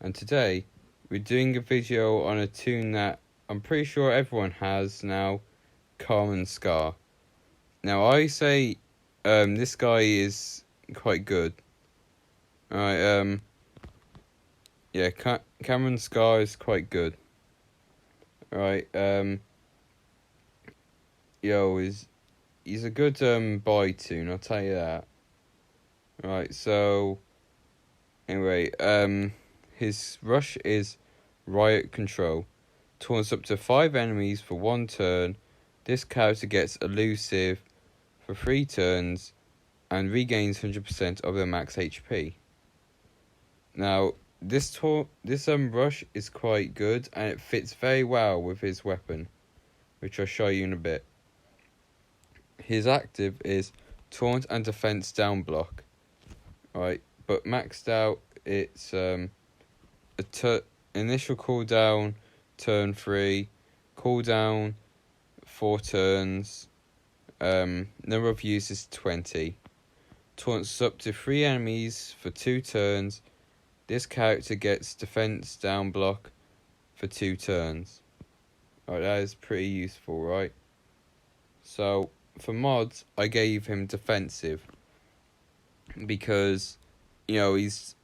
and today we're doing a video on a toon that I'm pretty sure everyone has now, Common Scarr. Now I say this guy is quite good. Alright, yeah, Cameron Scarr is quite good. Alright, he's a good buy toon, I'll tell you that. Right, so anyway, his rush is Riot Control. Taunts up to 5 enemies for 1 turn. This character gets elusive for 3 turns and regains 100% of their max HP. Now, this rush is quite good and it fits very well with his weapon, which I'll show you in a bit. His active is Taunt and Defense down block. Right, but maxed out it's initial cooldown turn 3, cooldown 4 turns, number of uses 20. Taunts up to 3 enemies for 2 turns. This character gets defense down block for 2 turns. Right, that is pretty useful, right? So for mods, I gave him defensive because he's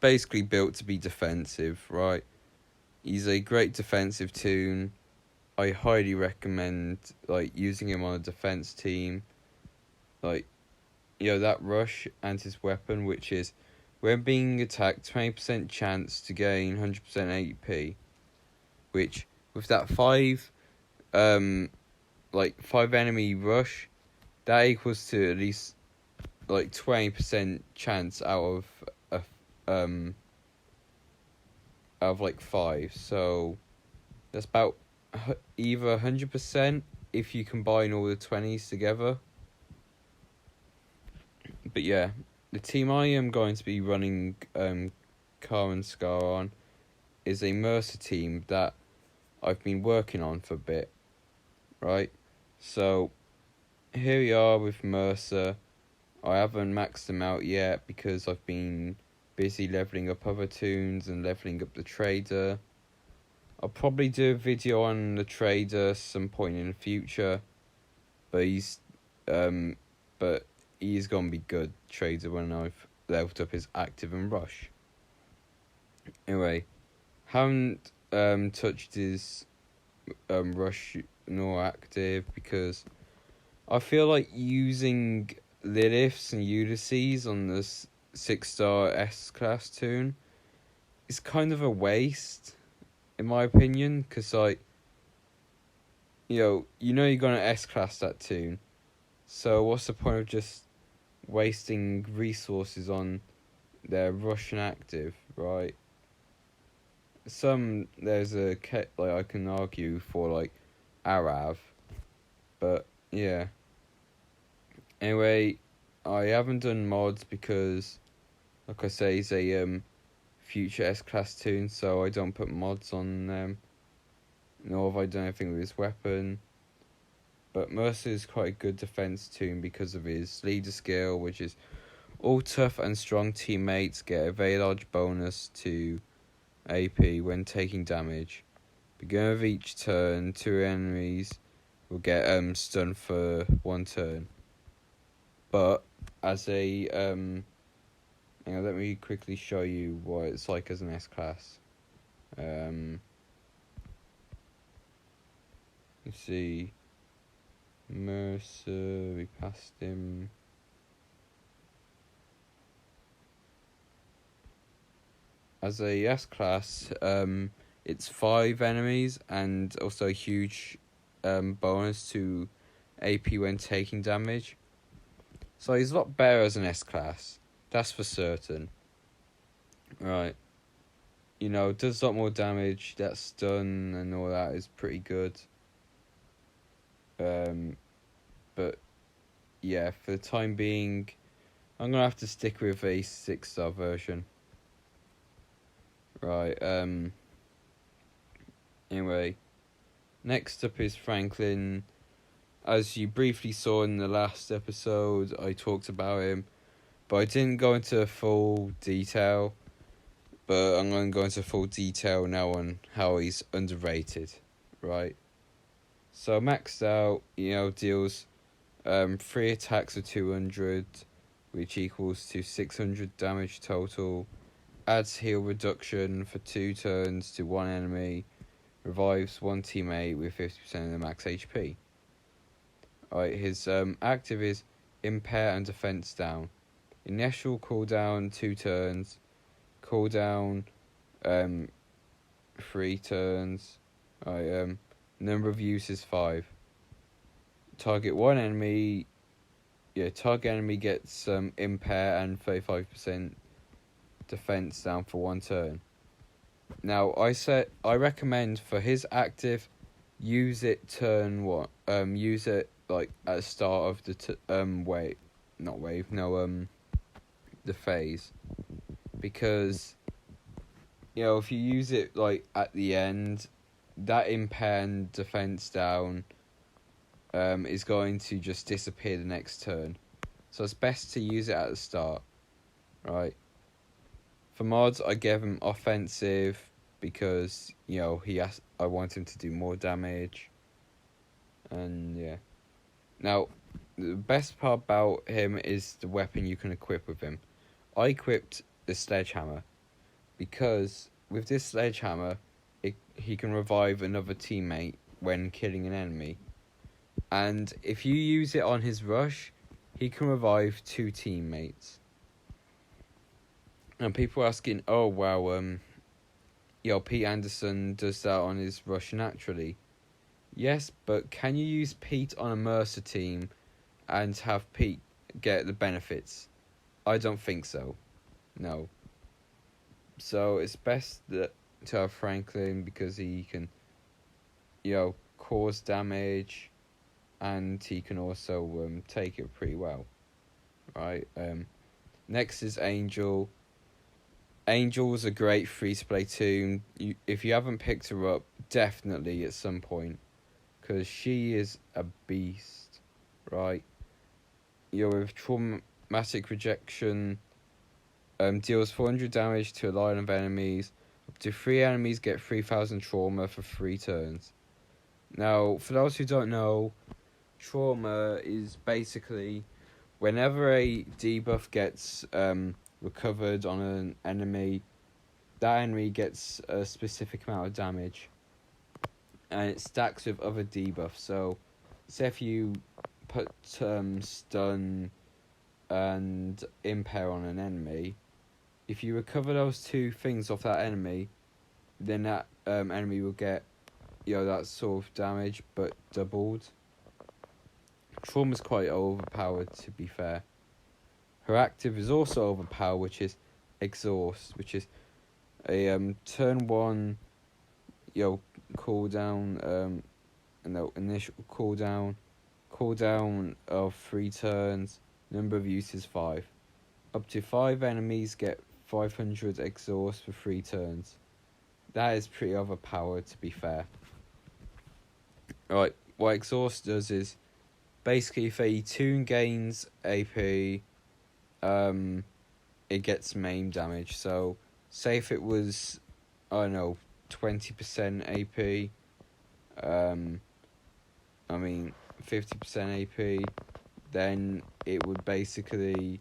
basically built to be defensive, right? He's a great defensive toon. I highly recommend using him on a defense team. That rush and his weapon, which is when being attacked, 20% chance to gain 100% AP, which with that 5 enemy rush, that equals to at least 20% chance out of 5, so that's about either 100% if you combine all the 20s together. But yeah, the team I am going to be running Common Scarr on is a Mercer team that I've been working on for a bit, right? So here we are with Mercer. I haven't maxed them out yet because I've been busy leveling up other toons and leveling up the trader. I'll probably do a video on the trader some point in the future, but he's gonna be good trader when I've leveled up his active and rush. Anyway, haven't touched his rush nor active because I feel like using Liliths and Ulysses on this 6-star S-class toon is kind of a waste, in my opinion, because you're gonna S-class that toon, so what's the point of just wasting resources on their rush and active, right? There's I can argue for Arav, but yeah. Anyway, I haven't done mods because, like I say, he's a future S-class toon, so I don't put mods on them, nor have I done anything with his weapon. But Mercer is quite a good defense toon because of his leader skill, which is all tough and strong teammates get a very large bonus to AP when taking damage. Beginning of each turn, 2 enemies will get stunned for 1 turn. But as a let me quickly show you what it's like as an S-class. You see Mercer, we passed him. As a S-class, it's 5 enemies and also a huge bonus to AP when taking damage. So he's a lot better as an S-class, that's for certain. Right. Does a lot more damage, that stun and all that is pretty good. But yeah, for the time being, I'm gonna have to stick with a 6-star version. Right, anyway, next up is Franklin. As you briefly saw in the last episode, I talked about him, but I didn't go into full detail. but I'm going to go into full detail now on how he's underrated, right? So maxed out, deals 3 attacks of 200, which equals to 600 damage total. Adds heal reduction for 2 turns to 1 enemy. Revives 1 teammate with 50% of the max HP. Alright, his active is Impair and Defense down. Initial cooldown 2 turns. Cooldown 3 turns. Alright, number of uses 5. Target one enemy. Target enemy gets Impair and 35% defense down for 1 turn. Now I recommend for his active, use it turn one. Use it like at the start of the the phase, because if you use it like at the end, that Impair and defense down is going to just disappear the next turn. So it's best to use it at the start, right? For mods, I gave him offensive because I want him to do more damage, and yeah. Now, the best part about him is the weapon you can equip with him. I equipped the sledgehammer because with this sledgehammer, he can revive another teammate when killing an enemy, and if you use it on his rush, he can revive 2 teammates. And people are asking, oh wow, Pete Anderson does that on his rush naturally. Yes, but can you use Pete on a Mercer team and have Pete get the benefits? I don't think so. No. So it's best to have Franklin because he can, cause damage, and he can also take it pretty well. Right. Next is Angel. Angel's a great free-to-play tune. If you haven't picked her up, definitely at some point, because she is a beast, right? With traumatic rejection, deals 400 damage to a line of enemies. Up to 3 enemies get 3,000 trauma for 3 turns. Now, for those who don't know, trauma is basically whenever a debuff gets recovered on an enemy, that enemy gets a specific amount of damage, and it stacks with other debuffs. So say if you put stun and impair on an enemy, if you recover those 2 things off that enemy, then that enemy will get that sort of damage but doubled. Trauma's quite overpowered, to be fair. Her active is also overpowered, which is Exhaust, which is a turn 1 cooldown, initial cooldown of 3 turns, number of uses 5. Up to 5 enemies get 500 exhaust for 3 turns. That is pretty overpowered, to be fair. Right, what exhaust does is basically if a tune gains AP, it gets main damage. So say if it was 20% AP, 50% AP, then it would basically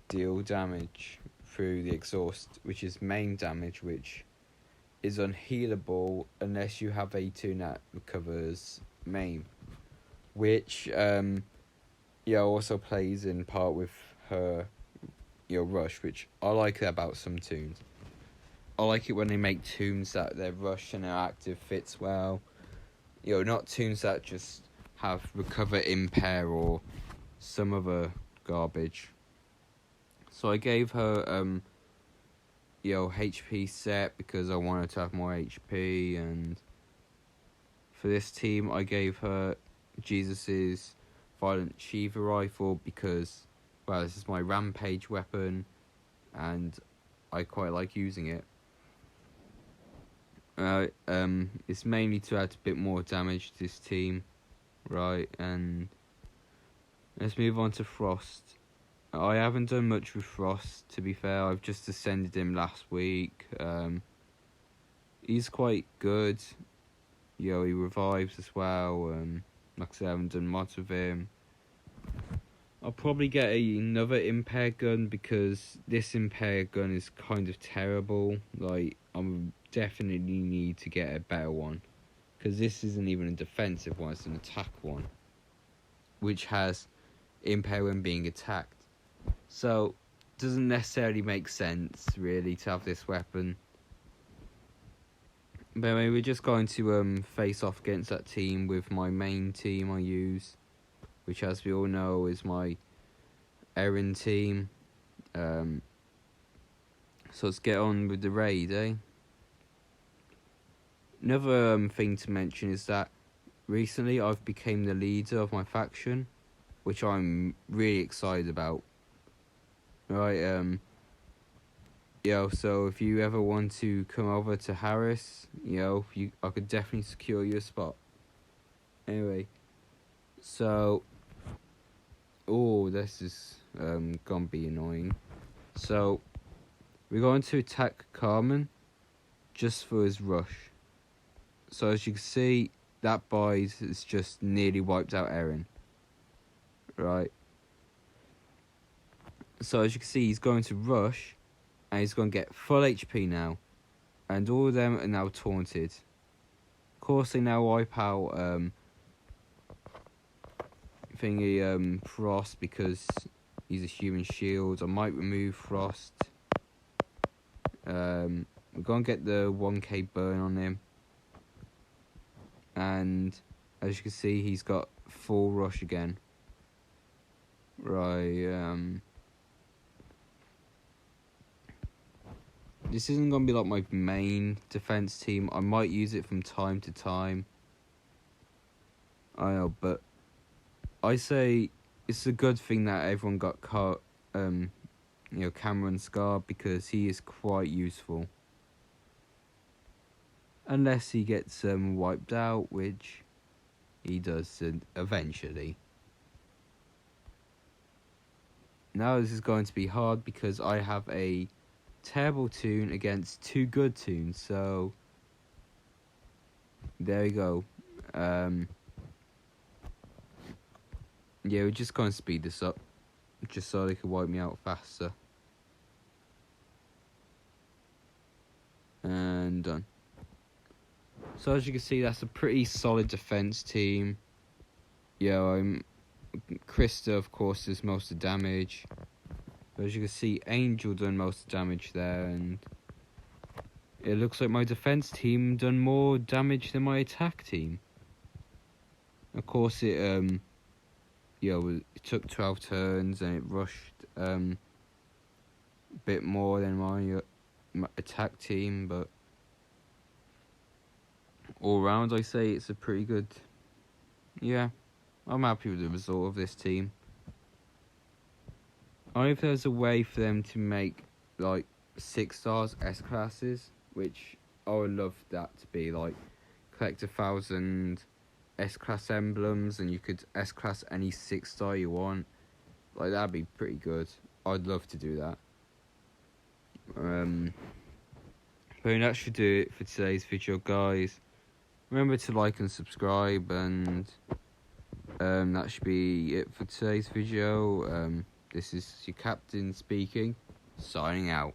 deal damage through the exhaust, which is main damage, which is unhealable unless you have a tune that recovers main, which also plays in part with her rush, which I like about some tunes. I like it when they make tunes that their rush and their active fits well. Not tunes that just have recover impair or some other garbage. So I gave her HP set because I wanted to have more HP, and for this team I gave her Jesus's Violent Shiva rifle because this is my rampage weapon and I quite like using it. It's mainly to add a bit more damage to this team, right? And let's move on to Frost. I haven't done much with Frost, to be fair. I've just ascended him last week. He's quite good. He revives as well. Like I said, I haven't done much with him. I'll probably get another impaired gun because this impaired gun is kind of terrible. Like, I definitely need to get a better one. Because this isn't even a defensive one, it's an attack one. Which has impair when being attacked. So, doesn't necessarily make sense, really, to have this weapon. But anyway, we're just going to face off against that team with my main team I use, which, as we all know, is my Erin team. So let's get on with the raid, eh? Another thing to mention is that recently I've become the leader of my faction, which I'm really excited about. Right, so if you ever want to come over to Harris, I could definitely secure you a spot. Anyway, so, this is gonna be annoying. So, we're going to attack Carmen just for his rush. So as you can see, that buy has just nearly wiped out Erin. Right. So as you can see, he's going to rush, and he's going to get full HP now, and all of them are now taunted. Of course, they now wipe out Frost because he's a human shield. I might remove Frost. We're going to get the 1k burn on him, and as you can see, he's got full rush again. Right. This isn't going to be like my main defense team. I might use it from time to time. I know, but I say it's a good thing that everyone got Cameron Scarr, because he is quite useful. Unless he gets wiped out, which he does eventually. Now this is going to be hard because I have a terrible toon against two good toons, so there we go. We're just going to speed this up just so they can wipe me out faster. And done. So as you can see, that's a pretty solid defense team. Krista, of course, does most of the damage. But as you can see, Angel done most of the damage there, and it looks like my defense team done more damage than my attack team. Of course, it took 12 turns and it rushed a bit more than my attack team, but all round I say it's a pretty good. I'm happy with the result of this team. I wonder if there's a way for them to make like 6 stars S classes, which I would love that to be like collect 1,000 S class emblems and you could S class any 6 star you want. Like, that'd be pretty good. I'd love to do that. But that should do it for today's video, guys. Remember to like and subscribe, and that should be it for today's video. This is your captain speaking, signing out.